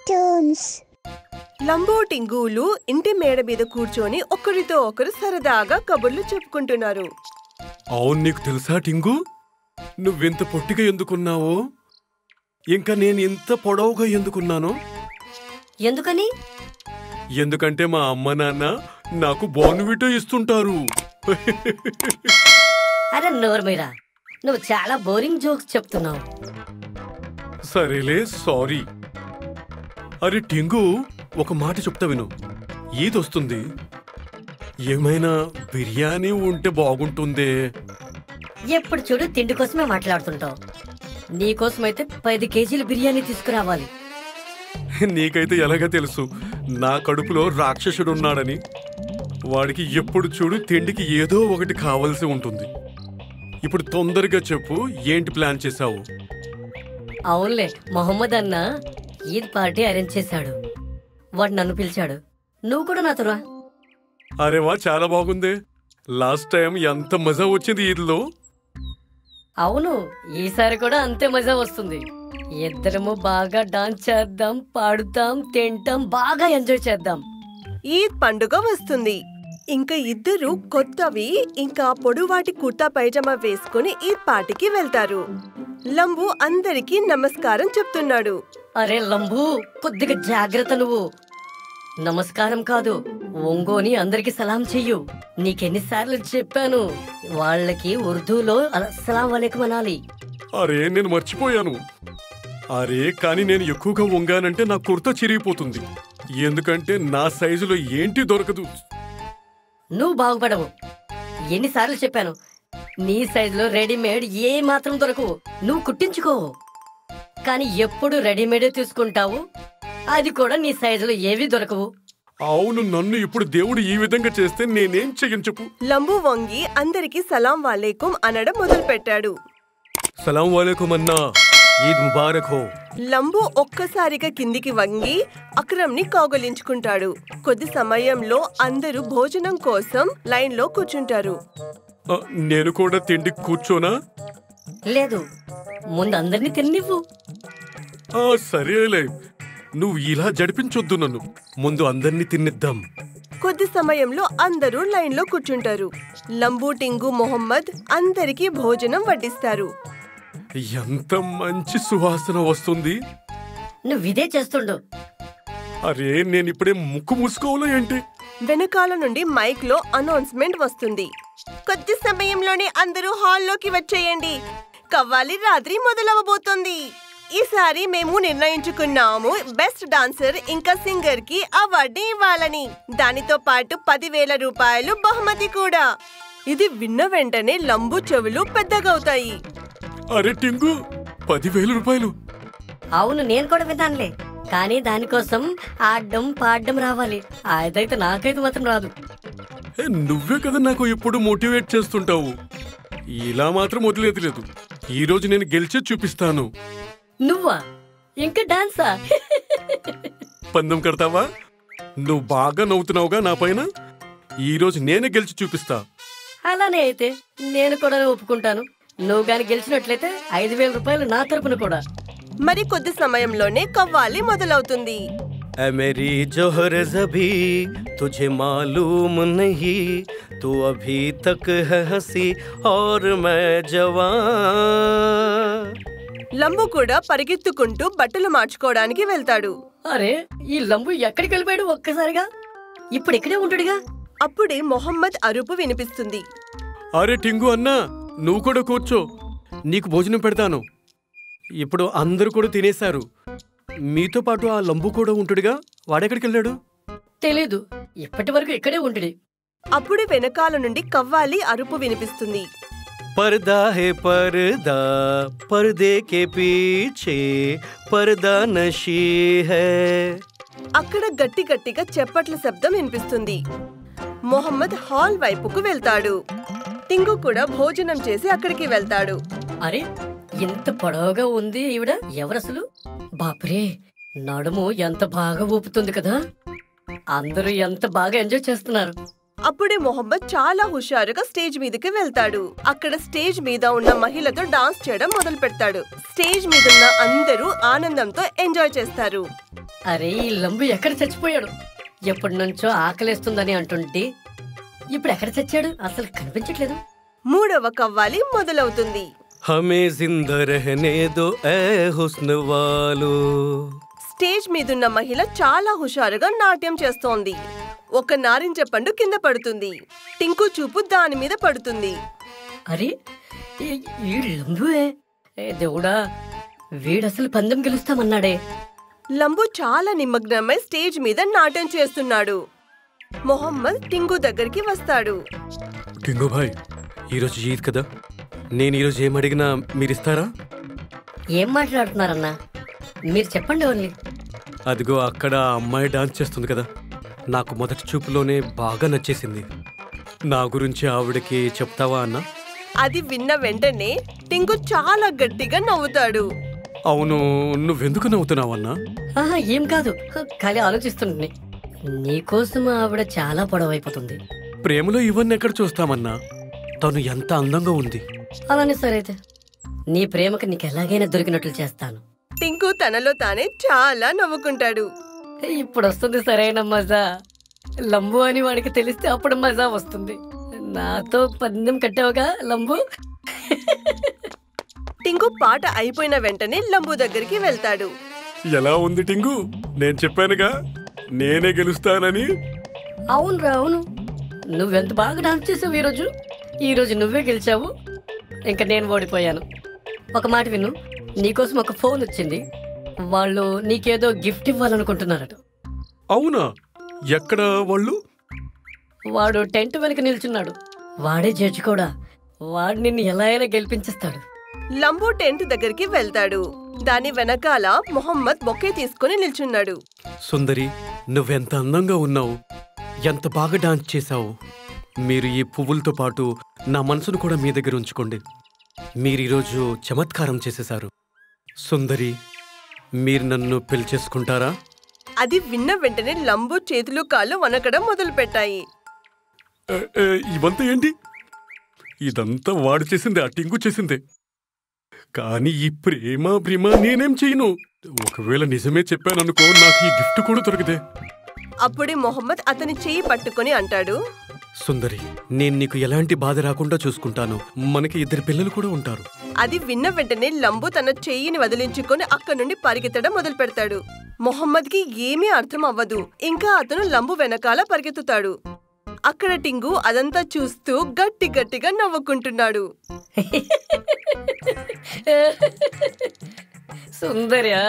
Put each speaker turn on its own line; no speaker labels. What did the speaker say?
cartoons.
లంబో టింగులు ఇంటి మేడ మీద కూర్చొని ఒకరితో ఒకరు సరదాగా కబుర్లు చెప్పుకుంటున్నారు.
అవును, నీకు తెలుసా టింగు, నువ్వెంత పొట్టిగా ఎందుకున్నావో, ఇంకా నేను ఇంత పొడవుగా ఎందుకున్నానో?
ఎందుకని?
ఎందుకంటే మా అమ్మ నాన్న నాకు బోర్న్విటా ఇస్తుంటారు.
అరే నోర్మీరా, నువ్వు చాలా బోరింగ్ జోక్స్ చెప్తున్నావు.
సరేలే, సారీ. అరే టింగు, ఒక మాట చెప్తా విను. ఈద్ వస్తుంది, ఏమైనా బిర్యానీ ఉంటే బాగుంటుందే.
ఎప్పుడు చూడు తిండి కోసమే మాట్లాడుతుంటావు. నీకోసమైతే 10 కేజీల బిర్యానీ తీసుకురావాలి.
నీకైతే ఎలాగ తెలుసు నా కడుపులో రాక్షసుడున్నాడని? వాడికి ఎప్పుడు చూడు తిండికి ఏదో ఒకటి కావలసి ఉంటుంది. ఇప్పుడు తొందరగా చెప్పు, ఏంటి ప్లాన్ చేశావు?
అవునులే, మొహమ్మద్ అన్న ఈద్ పార్టీ అరేంజ్ చేశాడు. వాడు నన్ను పిలిచాడు. నువ్వు కూడా నాతో రా.
అరే వా, చాలా బాగుంది. లాస్ట్ టైం ఎంత మజా వచ్చింది ఈద్లో.
అవును, ఈసారి కూడా అంతే మజా వస్తుంది. ఇద్దరము బాగా డాన్స్ చేద్దాం, పాడుతాం, తింటాం, బాగా ఎంజాయ్ చేద్దాం.
ఈద్ పండుగ వస్తుంది. ఇంకా ఇద్దరు కొత్తవి ఇంకా పొడువాటి కుర్తా పైజమా వేసుకుని ఈద్ పార్టీకి వెళ్తారు. లంబు అందరికీ నమస్కారం చెప్తున్నాడు.
అరే లంబు, కొద్దిగా జాగ్రత్త. నువ్వు నమస్కారం కాదు, ఒంగోని అందరికి సలాం చెయ్యు. నీకెన్నిసార్లు చెప్పాను, వాళ్ళకి ఉర్దూలో అస్సలాం వలైకుం అనాలి.
అరే నేను మర్చిపోయాను. అరే కానీ నేను ఎక్కువగా వంగానంటే నా కుర్తా చిరిగిపోతుంది. ఎందుకంటే నా సైజులో ఏంటి దొరకదు.
నువ్వు బాగుపడవు. ఎన్నిసార్లు చెప్పాను, నీ సైజులో రెడీమేడ్ ఏ మాత్రం దొరకవు. నువ్వు కుట్టించుకో. కానీ ఎప్పుడు రెడీమేడే తీసుకుంటావు, అది కూడా నీ సైజులో ఏవి దొరకవు.
అవును, నన్ను ఇప్పుడు దేవుడు ఈ విధంగా చేస్తే నేనేం చెయ్యను చెప్పు.
లంబు వంగి అందరికి సలాం వాలేకుం అనడం మొదలు పెట్టాడు.
సలాం వాలేకుం అన్నా, ఈద్ ముబారక్ హో.
లంబు ఒక్కసారిగా కిందికి వంగి అక్రమ్ని కౌగలించుకుంటాడు. కొద్ది సమయంలో అందరూ భోజనం కోసం లైన్లో కూర్చుంటారు.
నేను కూడా తిండి కూర్చోనా?
లేదు, ముందు అందరినీ తిన్నివ్వు.
సరేలే, నువ్వు ఇలా జడిపించొద్దు నన్ను. ముందు అందరినీ తిన్నిద్దాం.
కొద్ది సమయంలో అందరూ లైన్లో కూర్చుంటారు. లంబు, టింగు, మొహమ్మద్ అందరికీ భోజనం వడ్డిస్తారు.
ఎంత మంచి సువాసన వస్తుంది.
నువ్విదే చేస్తుండు.
అరే నేను ఇప్పుడే ముక్కు మూసుకోవాలో ఏంటి?
వెనకాల నుండి మైక్ లో అనౌన్స్మెంట్ వస్తుంది. కొద్ది సమయంలోనే అందరూ హాల్లోకి వచ్చేయండి. కవ్వాలి రాత్రి మొదలవబోతోంది. ఈసారి మేము నిర్ణయించుకున్నాము బెస్ట్ డాన్సర్ ఇంకా సింగర్ కి అవార్డు ఇవ్వాలని. దానితో పాటు 10,000 రూపాయలు బహుమతి కూడా. ఇది విన్న వెంటనే లంబు చెవులు పెద్దగవుతాయి.
అరే టింగు, 10,000 రూపాయలు?
అవును, నేను కూడా విన్నానులే. కానీ దానికోసం ఆడడం పాడడం రావాలి. అదైతే నాకైతే మాత్రం రాదు.
నువ్వే కదా నాకు ఎప్పుడు మోటివేట్ చేస్తుంటావు. ఇలా మాత్రం వదిలేదు లేదు. ఈ రోజు నేను గెలిచే చూపిస్తాను.
నువ్వా? ఇంకా డాన్సా?
పందెం కడతావా? నువ్వు బాగా నవ్వుతున్నావుగా నా పైన. ఈ రోజు నేనే గెలిచి చూపిస్తా.
అలానే అయితే నేను కూడా ఒప్పుకుంటాను. నువ్వు గాని గెలిచినట్లయితే 5,000 రూపాయలు నా తరపున కూడా.
మరి కొద్ది సమయంలోనే కవ్వాలి మొదలవుతుంది.
मेरी जोहर ज़बी तुझे मालूम नहीं, तू अभी तक है हंसी और मैं जवान.
లంబు కూడా పరిగెత్తుకుంటూ బట్టలు మార్చుకోవడానికి వెళ్తాడు.
అరే ఈ లంబు ఎక్కడికి వెళ్ళిపోయాడు ఒక్కసారిగా? ఇప్పుడు ఇక్కడే ఉంటాడుగా.
అప్పుడే మొహమ్మద్ అరుపు వినిపిస్తుంది.
అరే టింగు అన్నా, నువ్వు కూడా కూర్చో, నీకు భోజనం పెడతాను. ఇప్పుడు అందరూ కూడా తినేశారు. మీతో పాటు ఆ లంబు కూడా ఉంటుడుగా, వాడెక్కడికి వెళ్ళాడు?
తెలీదు, ఇప్పటి వరకు ఇక్కడే ఉంటుంది.
అప్పుడు వెనకాల నుండి కవ్వాలి అరుపు వినిపిస్తుంది.
पर्दा है पर्दा, पर्दे के पीछे पर्दा नशी है.
అక్కడ గట్టి గట్టిగా చెప్పట్ల శబ్దం వినిపిస్తుంది. మొహమ్మద్ హాల్ వైపుకు వెళ్తాడు. టింగు కూడా భోజనం చేసి అక్కడికి వెళ్తాడు.
అరే ఎంత పొడవుగా ఉంది ఈవిడ, ఎవరసలు? బాపురే, నడుము ఎంత బాగా ఊపుతుంది కదా. అందరూ ఎంత బాగా ఎంజాయ్ చేస్తున్నారు.
అప్పుడే మొహమ్మద్ చాలా హుషారుగా స్టేజ్ మీదకి వెళ్తాడు. అక్కడ స్టేజ్ మీద ఉన్న మహిళతో డాన్స్ చేయడం మొదలు పెడతాడు. స్టేజ్ మీద ఉన్న అందరూ ఆనందంతో ఎంజాయ్ చేస్తారు.
అరే ఈ లంబు ఎక్కడ చచ్చిపోయాడు? ఎప్పటి నుంచో ఆకలేస్తుందని అంటుంటే ఇప్పుడు ఎక్కడ చచ్చాడు? అసలు కనిపించట్లేదు.
మూడవ కవ్వాలి మొదలవుతుంది.
హమే జిందా రహనే దో ఏ హుస్న్ వాలో.
స్టేజ్ మీదున్న మహిళ చాలా హుషారుగా నాట్యం చేస్తోంది. ఒక నారింజ పండు కింద పడుతుంది. టింకు చూపు దాని మీద పడుతుంది.
అరే ఈ లంబువే. దేవుడా, వీడసలు పందెం గెలుస్తామన్నాడే.
లంబు చాలా నిమగ్నమై స్టేజ్ మీద నాట్యం చేస్తున్నాడు. మొహమ్మద్ టింగు దగ్గరికి వస్తాడు.
టింగు భాయ్, ఈరోజు ఈద్ కదా, నేను ఈరోజు ఏమడిగినా మీరిస్తారా?
ఏం మాట్లాడుతున్నారన్నా? మీరు చెప్పండి ఓన్లీ.
అదిగో అక్కడ ఆ అమ్మాయి డాన్స్ చేస్తుంది కదా, నాకు మొదటి చూపులోనే బాగా నచ్చేసింది. నా గురించి ఆవిడకి చెప్తావా అన్నా?
అది విన్న వెంటనే టింగు చాలా గట్టిగా నవ్వుతాడు.
అవును, నువ్వెందుకు నవ్వుతున్నావన్నా?
ఏం కాదు, ఖాళీ ఆలోచిస్తుంది. నీకోసం ఆవిడ చాలా పొడవైపోతుంది.
ప్రేమలో ఇవన్నీ ఎక్కడ చూస్తామన్నా? తను ఎంత అందంగా ఉంది.
అలానే సరైతే నీ ప్రేమకు నీకు ఎలాగైనా దొరికినట్లు చేస్తాను.
టింకు తనలో తానే చాలా నవ్వుకుంటాడు.
ఇప్పుడు వస్తుంది సరైన మజా. లంబు అని వాడికి తెలిస్తే అప్పుడు మజా వస్తుంది. నాతో పందెం కట్టావుగా లంబు.
టింకు పాట అయిపోయిన వెంటనే లంబు దగ్గరికి వెళ్తాడు.
ఎలా ఉంది టింగు? నేను చెప్పానుగా నేనే గెలుస్తానని.
అవునురా అవును, నువ్వెంత బాగా డాన్స్ చేసావు. ఈరోజు నువ్వే గెలిచావు, ఇంకా నేను ఓడిపోయాను. ఒక మాట విను, నీకోసం ఒక ఫోన్ వచ్చింది. వాళ్ళు నీకేదో గిఫ్ట్ ఇవ్వాలనుకుంటున్నారట.
అవునా? ఎక్కడ వాళ్ళు?
వాడు టెంట్ వెనక నిల్చున్నాడు. వాడే జడ్జి కూడా. వాడు నిన్ను ఎలా అయినా గెలిపించేస్తాడు.
లంబు టెంట్ దగ్గరికి వెళ్తాడు. దాని వెనకాల మొహమ్మద్ బొకే తీసుకుని నిల్చున్నాడు.
సుందరి, నువ్వెంత అందంగా ఉన్నావు, ఎంత బాగా డాన్స్ చేశావు. మీరు ఈ పువ్వులతో పాటు నా మనసును కూడా మీ దగ్గర ఉంచుకోండి. మీరు ఈరోజు చమత్కారం చేసేశారు. సుందరి, మీరు నన్ను పెళ్లి చేసుకుంటారా?
అది విన్న వెంటనే లంబు చేతులు కాళ్ళు వనకడం మొదలు పెట్టాయి.
ఇవంతా ఏంటి? ఇదంతా వాడు చేసిందే, ఆ టింగు చేసిందే. కానీ ఈ ప్రేమ నేనేం చేయను. ఒకవేళ నిజమే చెప్పాననుకో, నాకు ఈ గిఫ్ట్ కూడా దొరికితే.
అప్పుడే మొహమ్మద్ అతని చెయ్యి పట్టుకుని అంటాడు,
సుందరి, నేను నీకు ఎలాంటి బాధ రాకుండా చూసుకుంటాను. మనకి 2 పిల్లలు కూడా ఉంటారు.
అది విన్న వెంటనే లంబు తన చెయ్యిని వదిలించుకొని అక్కడి నుండి పరిగెత్తడం మొదలు పెడతాడు. మొహమ్మద్ కి ఏమీ అర్థం అవ్వదు. ఇంకా అతను లంబు వెనకాల పరిగెత్తుతాడు. అక్కడ టింగు అదంతా చూస్తూ గట్టిగా నవ్వుకుంటున్నాడు.
సుందర్యా,